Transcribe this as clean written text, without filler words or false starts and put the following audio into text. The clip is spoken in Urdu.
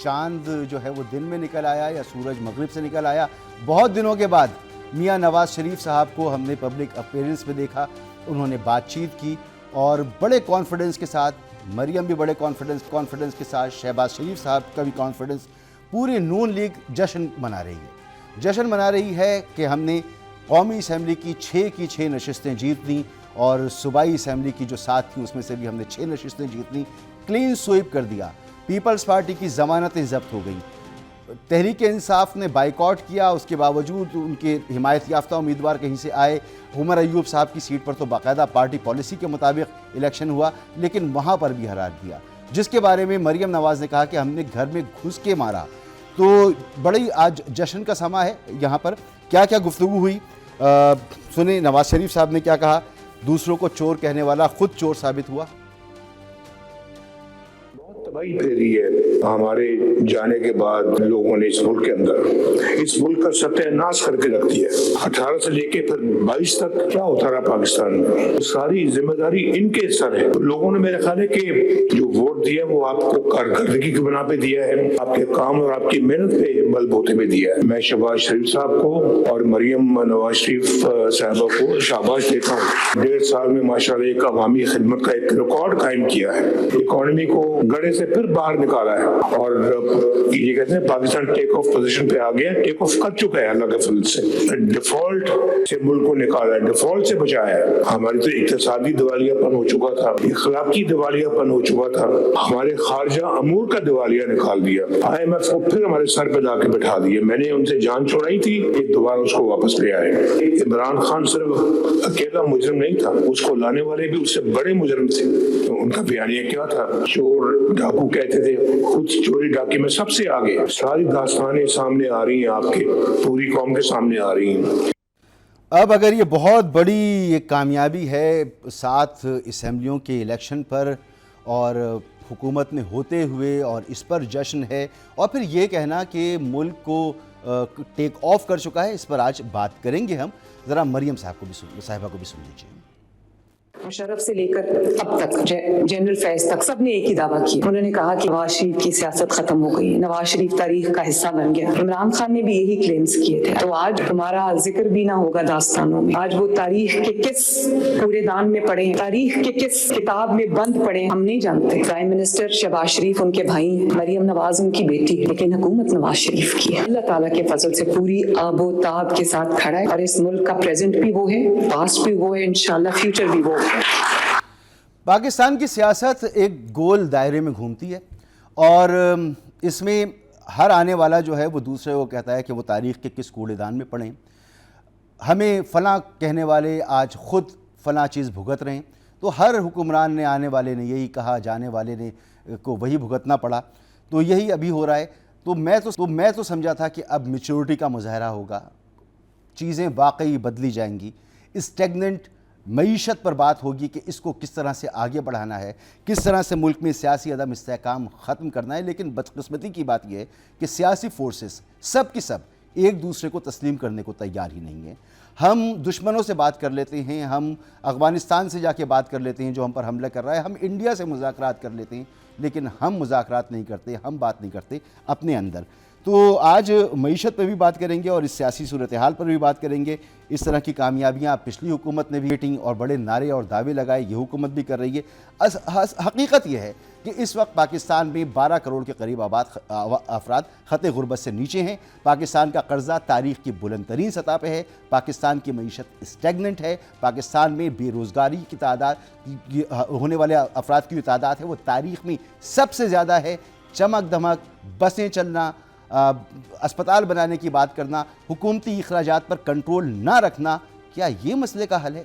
چاند جو ہے وہ دن میں نکل آیا یا سورج مغرب سے نکل آیا. بہت دنوں کے بعد میاں نواز شریف صاحب کو ہم نے پبلک اپیرنس میں دیکھا. انہوں نے بات چیت کی اور بڑے کانفیڈنس کے ساتھ, مریم بھی بڑے کانفیڈنس کے ساتھ, شہباز شریف صاحب کا بھی کانفیڈنس, پوری نون لیگ جشن منا رہی ہے کہ ہم نے قومی اسمبلی کی 6 کی 6 نشستیں جیت لیں اور صوبائی اسمبلی کی جو 7 تھیں اس میں سے بھی ہم نے 6 نشستیں جیت لیں. کلین سویپ کر دیا. پیپلز پارٹی کی ضمانتیں ضبط ہو گئیں. تحریک انصاف نے بائیکاٹ کیا, اس کے باوجود ان کے حمایت یافتہ امیدوار کہیں سے آئے. عمر ایوب صاحب کی سیٹ پر تو باقاعدہ پارٹی پالیسی کے مطابق الیکشن ہوا, لیکن وہاں پر بھی ہرا دیا, جس کے بارے میں مریم نواز نے کہا کہ ہم نے گھر میں گھس کے مارا. تو بڑی آج جشن کا سما ہے. یہاں پر کیا کیا گفتگو ہوئی سنیں. نواز شریف صاحب نے کیا کہا. دوسروں کو چور کہنے والا خود چور ثابت ہوا. تباہی پھیری ہے ہمارے جانے کے بعد لوگوں نے اس ملک کے اندر, اس ملک کا ستیہ ناش کر کے رکھ دیا. 18 سے لے کے پھر 22 تک کیا ہوتا رہا پاکستان میں, ساری ذمہ داری ان کے سر ہے. لوگوں نے میرے خیال ہے کہ جو ووٹ دیا وہ آپ کو کارکردگی کی بنا پہ دیا ہے, آپ کے کام اور آپ کی محنت پہ بل بوتے پہ دیا ہے. میں شہباز شریف صاحب کو اور مریم نواز شریف صاحبہ کو شاباش دیتا ہوں. 1.5 سال میں ماشاءاللہ ایک عوامی خدمت کا ایک ریکارڈ قائم کیا ہے. اکانومی کو گڑھے سے پھر باہر نکالا ہے اور یہ کہتے ہیں پاکستان ٹیک آف پوزیشن پہ آ گیا. ٹیک آف کر چکا ہے اللہ کے فضل سے. ڈیفالٹ سے ملک کو نکالا ہے, ڈیفالٹ سے بچایا ہے. ہماری تو اقتصادی دیوالیہ پن ہو چکا تھا, اخلاقی دیوالیہ پن ہو چکا تھا, ہمارے خارجہ امور کا دیوالیہ نکال دیا. IMF کو پھر ہمارے سر پہ لا کے بٹھا دیا. میں نے ان سے جان چھوڑائی تھی کہ دوبارہ اس کو واپس لے آئے. عمران خان صرف اکیلا مجرم نہیں تھا, اس کو لانے والے بھی اس سے بڑے مجرم تھے. تو ان کا بیانیہ کیا تھا, چور ڈاکو کہتے تھے, خود چوری ڈاکے میں سب سے آگے. ساری داستانیں سامنے آ رہی ہیں, آپ کے پوری قوم کے سامنے آ رہی ہیں. اب اگر یہ بہت بڑی ایک کامیابی ہے 7 اسمبلیوں کے الیکشن پر اور حکومت میں ہوتے ہوئے, اور اس پر جشن ہے, اور پھر یہ کہنا کہ ملک کو ٹیک آف کر چکا ہے, اس پر آج بات کریں گے ہم. ذرا مریم صاحبہ کو بھی سن لیجیے. مشرف سے لے کر اب تک جنرل فیض تک سب نے ایک ہی دعویٰ کیا. انہوں نے کہا کہ نواز شریف کی سیاست ختم ہو گئی, نواز شریف تاریخ کا حصہ بن گیا. عمران خان نے بھی یہی کلیمز کیے تھے. تو آج ہمارا ذکر بھی نہ ہوگا داستانوں میں. آج وہ تاریخ کے کس پورے دان میں پڑھے, تاریخ کے کس کتاب میں بند پڑھے, ہم نہیں جانتے. پرائم منسٹر شہباز شریف ان کے بھائی ہیں, مریم نواز ان کی بیٹی ہے, لیکن حکومت نواز شریف کی ہے. اللہ تعالیٰ کے فضل سے پوری آب و تاب کے ساتھ کھڑا ہے, اور اس ملک کا پریزنٹ بھی وہ ہے, پاسٹ بھی وہ ہے, انشاءاللہ فیوچر بھی وہ ہے. پاکستان کی سیاست ایک گول دائرے میں گھومتی ہے, اور اس میں ہر آنے والا جو ہے وہ دوسرے کو کہتا ہے کہ وہ تاریخ کے کس کوڑے دان میں پڑیں. ہمیں فلاں کہنے والے آج خود فلاں چیز بھگت رہے ہیں. تو ہر حکمران نے, آنے والے نے یہی کہا, جانے والے نے کو وہی بھگتنا پڑا. تو یہی ابھی ہو رہا ہے. تو میں تو سمجھا تھا کہ اب میچورٹی کا مظاہرہ ہوگا, چیزیں واقعی بدلی جائیں گی. اسٹیگننٹ معیشت پر بات ہوگی کہ اس کو کس طرح سے آگے بڑھانا ہے, کس طرح سے ملک میں سیاسی عدم استحکام ختم کرنا ہے. لیکن بدقسمتی کی بات یہ ہے کہ سیاسی فورسز سب کی سب ایک دوسرے کو تسلیم کرنے کو تیار ہی نہیں ہیں. ہم دشمنوں سے بات کر لیتے ہیں, ہم افغانستان سے جا کے بات کر لیتے ہیں جو ہم پر حملہ کر رہا ہے, ہم انڈیا سے مذاکرات کر لیتے ہیں, لیکن ہم مذاکرات نہیں کرتے, ہم بات نہیں کرتے اپنے اندر. تو آج معیشت پہ بھی بات کریں گے اور اس سیاسی صورتحال پر بھی بات کریں گے. اس طرح کی کامیابیاں پچھلی حکومت نے بھی میٹنگ اور بڑے نعرے اور دعوے لگائے, یہ حکومت بھی کر رہی ہے. حقیقت یہ ہے کہ اس وقت پاکستان میں 12 کروڑ کے قریب افراد خط غربت سے نیچے ہیں. پاکستان کا قرضہ تاریخ کی بلند ترین سطح پہ ہے. پاکستان کی معیشت اسٹیگننٹ ہے. پاکستان میں بے روزگاری کی تعداد, ہونے والے افراد کی جو تعداد ہے وہ تاریخ میں سب سے زیادہ ہے. چمک دھمک, بسیں چلنا, اسپتال بنانے کی بات کرنا, حکومتی اخراجات پر کنٹرول نہ رکھنا, کیا یہ مسئلے کا حل ہے؟